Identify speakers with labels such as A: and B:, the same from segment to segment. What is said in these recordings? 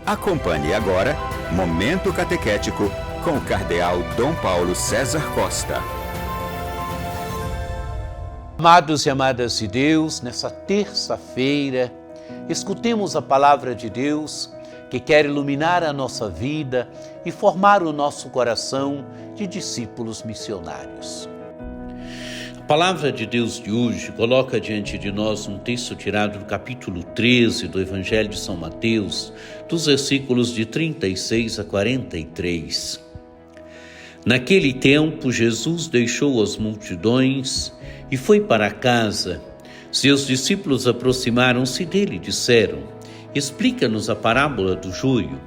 A: Acompanhe agora Momento Catequético com o Cardeal Dom Paulo César Costa.
B: Amados e amadas de Deus, nessa terça-feira, escutemos a palavra de Deus que quer iluminar a nossa vida e formar o nosso coração de discípulos missionários. A palavra de Deus de hoje coloca diante de nós um texto tirado do capítulo 13 do Evangelho de São Mateus, dos versículos de 36 a 43. Naquele tempo, Jesus deixou as multidões e foi para casa. Seus discípulos aproximaram-se dele e disseram: explica-nos a parábola do joio.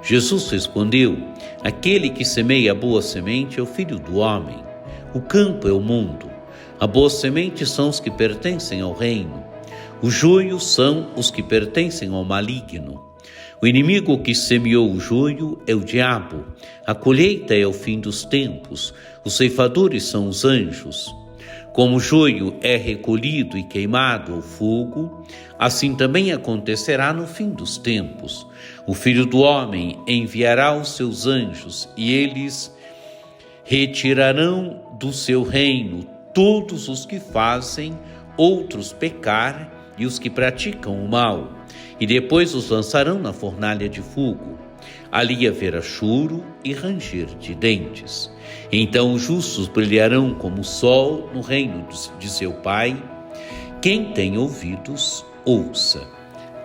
B: Jesus respondeu: aquele que semeia a boa semente é o Filho do Homem. O campo é o mundo. A boa semente são os que pertencem ao reino. O joio são os que pertencem ao maligno. O inimigo que semeou o joio é o diabo. A colheita é o fim dos tempos. Os ceifadores são os anjos. Como o joio é recolhido e queimado ao fogo, assim também acontecerá no fim dos tempos. O Filho do Homem enviará os seus anjos e eles retirarão do seu reino todos os que fazem outros pecar e os que praticam o mal, e depois os lançarão na fornalha de fogo. Ali haverá choro e ranger de dentes. Então os justos brilharão como o sol no reino de seu Pai. Quem tem ouvidos, ouça.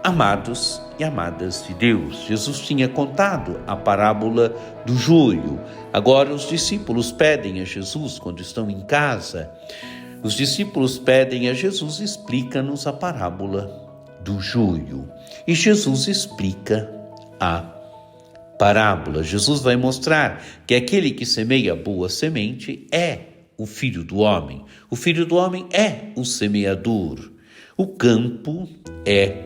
B: Amados e amadas de Deus, Jesus tinha contado a parábola do joio. Agora os discípulos pedem a Jesus, quando estão em casa, os discípulos pedem a Jesus: explica-nos a parábola do joio. E Jesus explica a parábola. Jesus vai mostrar que aquele que semeia boa semente é o Filho do Homem. O Filho do Homem é o semeador. O campo é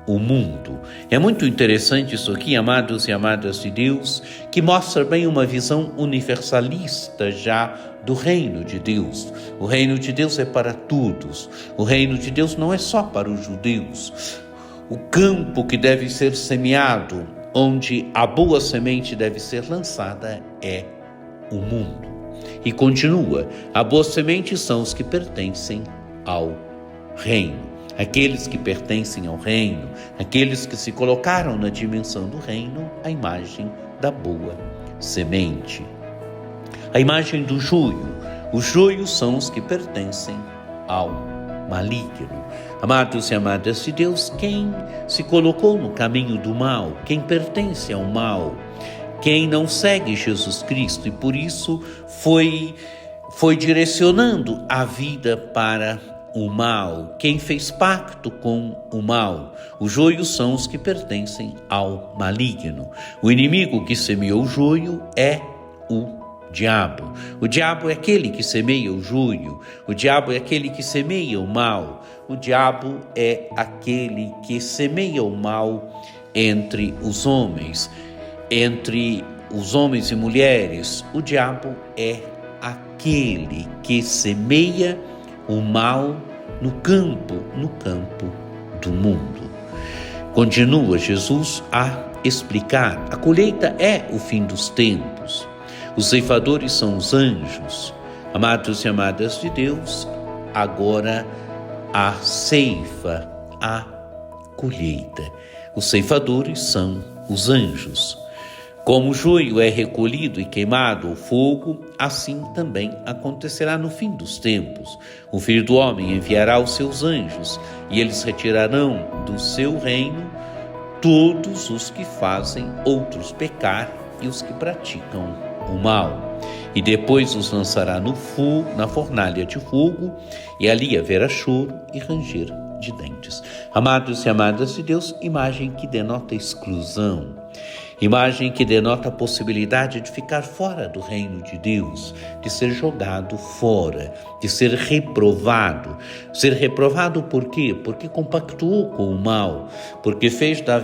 B: o mundo. É muito interessante isso aqui, amados e amadas de Deus, que mostra bem uma visão universalista já do reino de Deus. O reino de Deus é para todos. O reino de Deus não é só para os judeus. O campo que deve ser semeado, onde a boa semente deve ser lançada, é o mundo. E continua: a boa semente são os que pertencem ao reino. Aqueles que pertencem ao reino, aqueles que se colocaram na dimensão do reino, a imagem da boa semente. A imagem do joio. Os joios são os que pertencem ao maligno. Amados e amadas de Deus, quem se colocou no caminho do mal, quem pertence ao mal, quem não segue Jesus Cristo e por isso foi direcionando a vida para o mal, quem fez pacto com o mal. Os joios são os que pertencem ao maligno. O inimigo que semeou o joio é o diabo. O diabo é aquele que semeia o joio. O diabo é aquele que semeia o mal. O diabo é aquele que semeia o mal entre os homens e mulheres. O diabo é aquele que semeia o mal no campo do mundo. Continua Jesus a explicar: a colheita é o fim dos tempos. Os ceifadores são os anjos. Amados e amadas de Deus, agora a ceifa, a colheita. Os ceifadores são os anjos. Como o joio é recolhido e queimado ao fogo, assim também acontecerá no fim dos tempos. O Filho do Homem enviará os seus anjos, e eles retirarão do seu reino todos os que fazem outros pecar e os que praticam o mal. E depois os lançará na fornalha de fogo, e ali haverá choro e ranger de dentes. Amados e amadas de Deus, imagem que denota exclusão. Imagem que denota a possibilidade de ficar fora do reino de Deus, de ser jogado fora, de ser reprovado. Ser reprovado por quê? Porque compactuou com o mal, porque fez da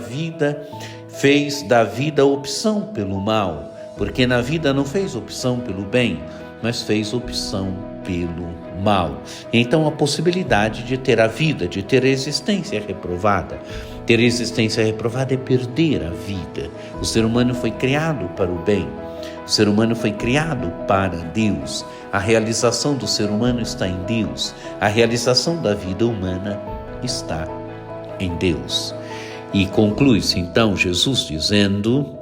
B: vida opção pelo mal, porque na vida não fez opção pelo bem, mas fez opção pelo mal. Então a possibilidade de ter a vida, de ter a existência reprovada. Ter existência reprovada é perder a vida. O ser humano foi criado para o bem. O ser humano foi criado para Deus. A realização do ser humano está em Deus. A realização da vida humana está em Deus. E conclui-se então Jesus dizendo: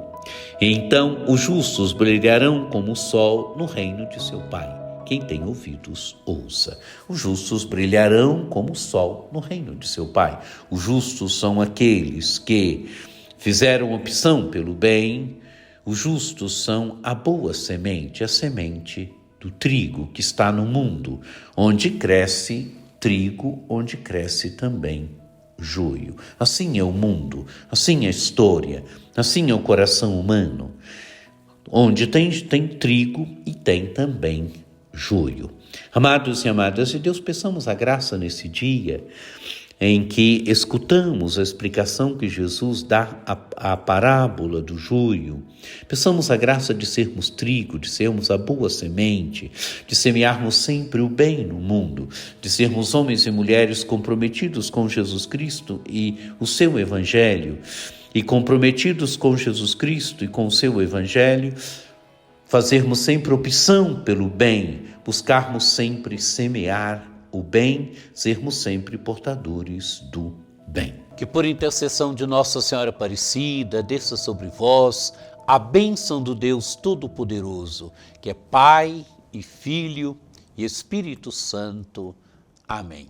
B: então os justos brilharão como o sol no reino de seu Pai. Quem tem ouvidos, ouça. Os justos brilharão como o sol no reino de seu Pai. Os justos são aqueles que fizeram opção pelo bem. Os justos são a boa semente, a semente do trigo que está no mundo, onde cresce trigo, onde cresce também joio. Assim é o mundo, assim é a história, assim é o coração humano, onde tem trigo e tem também joio. Amados e amadas de Deus, peçamos a graça nesse dia em que escutamos a explicação que Jesus dá à parábola do joio. Peçamos a graça de sermos trigo, de sermos a boa semente, de semearmos sempre o bem no mundo, de sermos homens e mulheres comprometidos com Jesus Cristo e o seu Evangelho, e comprometidos com Jesus Cristo e com o seu Evangelho, fazermos sempre opção pelo bem, buscarmos sempre semear o bem, sermos sempre portadores do bem. Que por intercessão de Nossa Senhora Aparecida, desça sobre vós a bênção do Deus Todo-Poderoso, que é Pai e Filho e Espírito Santo. Amém.